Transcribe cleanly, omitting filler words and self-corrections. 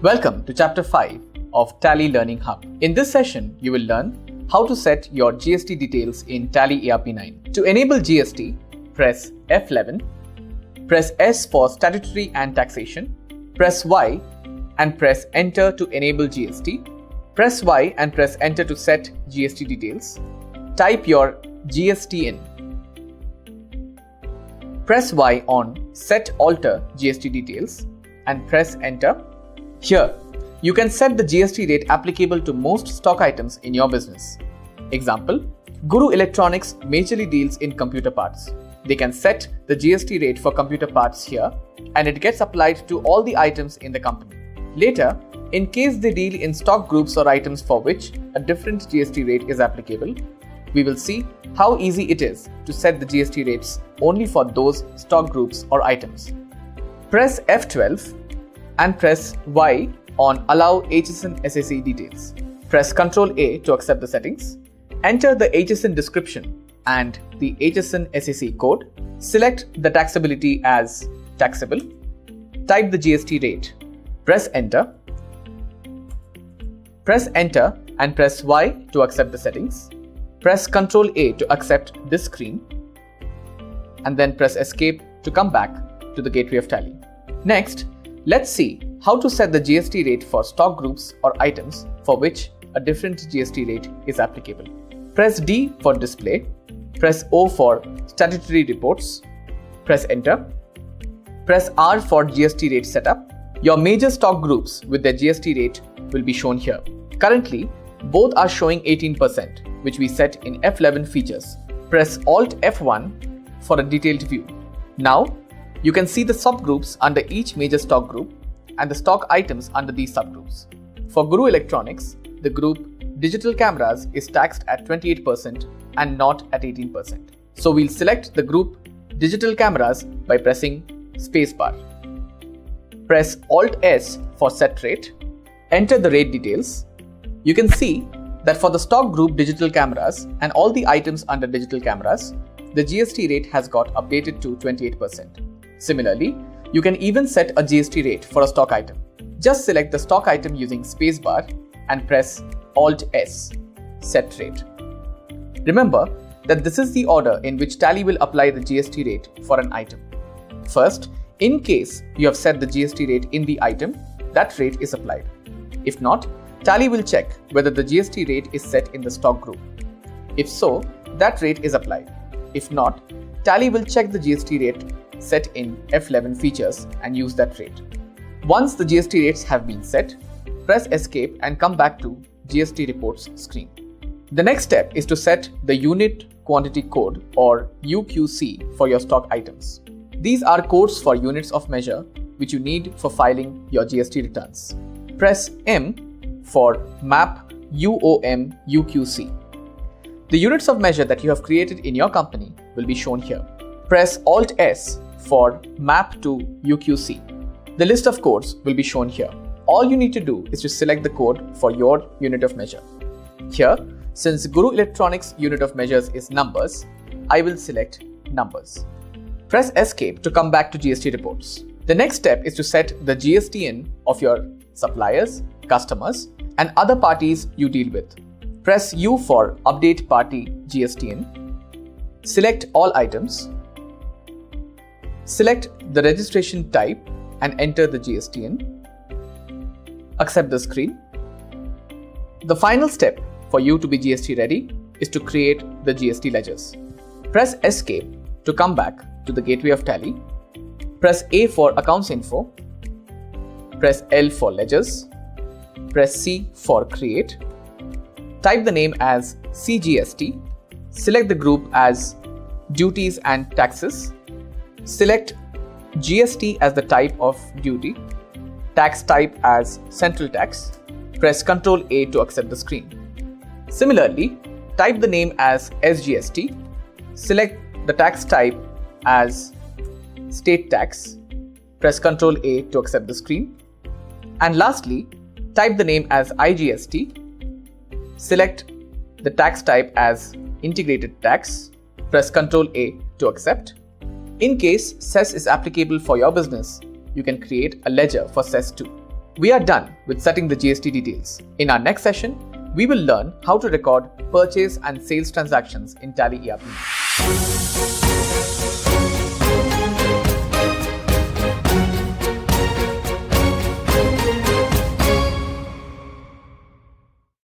Welcome to Chapter 5 of Tally Learning Hub. In this session, you will learn how to set your GST details in Tally.ERP 9. To enable GST, press F11, press S for statutory and taxation, press Y and press Enter to enable GST, press Y and press Enter to set GST details, type your GST in. Press Y on Set Alter GST Details and press Enter. Here, you can set the GST rate applicable to most stock items in your business. Example, Guru Electronics majorly deals in computer parts. They can set the GST rate for computer parts here and it gets applied to all the items in the company. Later, in case they deal in stock groups or items for which a different GST rate is applicable, we will see how easy it is to set the GST rates only for those stock groups or items. Press F12 and press Y on Allow HSN SAC Details. Press Ctrl A to accept the settings. Enter the HSN description and the HSN SAC code. Select the taxability as taxable. Type the GST rate. Press Enter. Press Enter and press Y to accept the settings. Press Ctrl A to accept this screen and then press Escape to come back to the gateway of Tally. Next, let's see how to set the GST rate for stock groups or items for which a different GST rate is applicable. Press D for display, press O for statutory reports, press Enter, press R for GST rate setup. Your major stock groups with their GST rate will be shown here. Currently, both are showing 18%, which we set in F11 features. Press Alt F1 for a detailed view. Now, you can see the subgroups under each major stock group and the stock items under these subgroups. For Guru Electronics, the group Digital Cameras is taxed at 28% and not at 18%. So we'll select the group Digital Cameras by pressing spacebar. Press Alt S for set rate. Enter the rate details. You can see that for the stock group Digital Cameras and all the items under Digital Cameras, the GST rate has got updated to 28%. Similarly, you can even set a GST rate for a stock item. Just select the stock item using spacebar and press Alt S, set rate. Remember that this is the order in which Tally will apply the GST rate for an item. First, in case you have set the GST rate in the item, that rate is applied. If not, Tally will check whether the GST rate is set in the stock group. If so, that rate is applied. If not, Tally will check the GST rate set in F11 features and use that rate. Once the GST rates have been set, press Escape and come back to GST Reports screen. The next step is to set the Unit Quantity Code or UQC for your stock items. These are codes for units of measure which you need for filing your GST returns. Press M for Map UOM UQC. The units of measure that you have created in your company will be shown here. Press Alt S for Map to UQC. The list of codes will be shown here. All you need to do is to select the code for your unit of measure. Here, since Guru Electronics unit of measures is numbers, I will select numbers. Press Escape to come back to GST reports. The next step is to set the GST in of your suppliers, customers, and other parties you deal with. Press U for Update Party GST in. Select all items. Select the registration type and enter the GST in. Accept the screen. The final step for you to be GST ready is to create the GST ledgers. Press Escape to come back to the gateway of Tally. Press A for Accounts Info. Press L for Ledgers. Press C for Create. Type the name as CGST. Select the group as Duties and Taxes. Select GST as the type of duty. Tax type as Central Tax. Press Ctrl A to accept the screen. Similarly, type the name as SGST. Select the tax type as State Tax. Press Ctrl A to accept the screen. And lastly, type the name as IGST. Select the tax type as Integrated Tax. Press Ctrl A to accept. In case cess is applicable for your business, you can create a ledger for cess too. We are done with setting the GST details. In our next session, we will learn how to record purchase and sales transactions in Tally.ERP.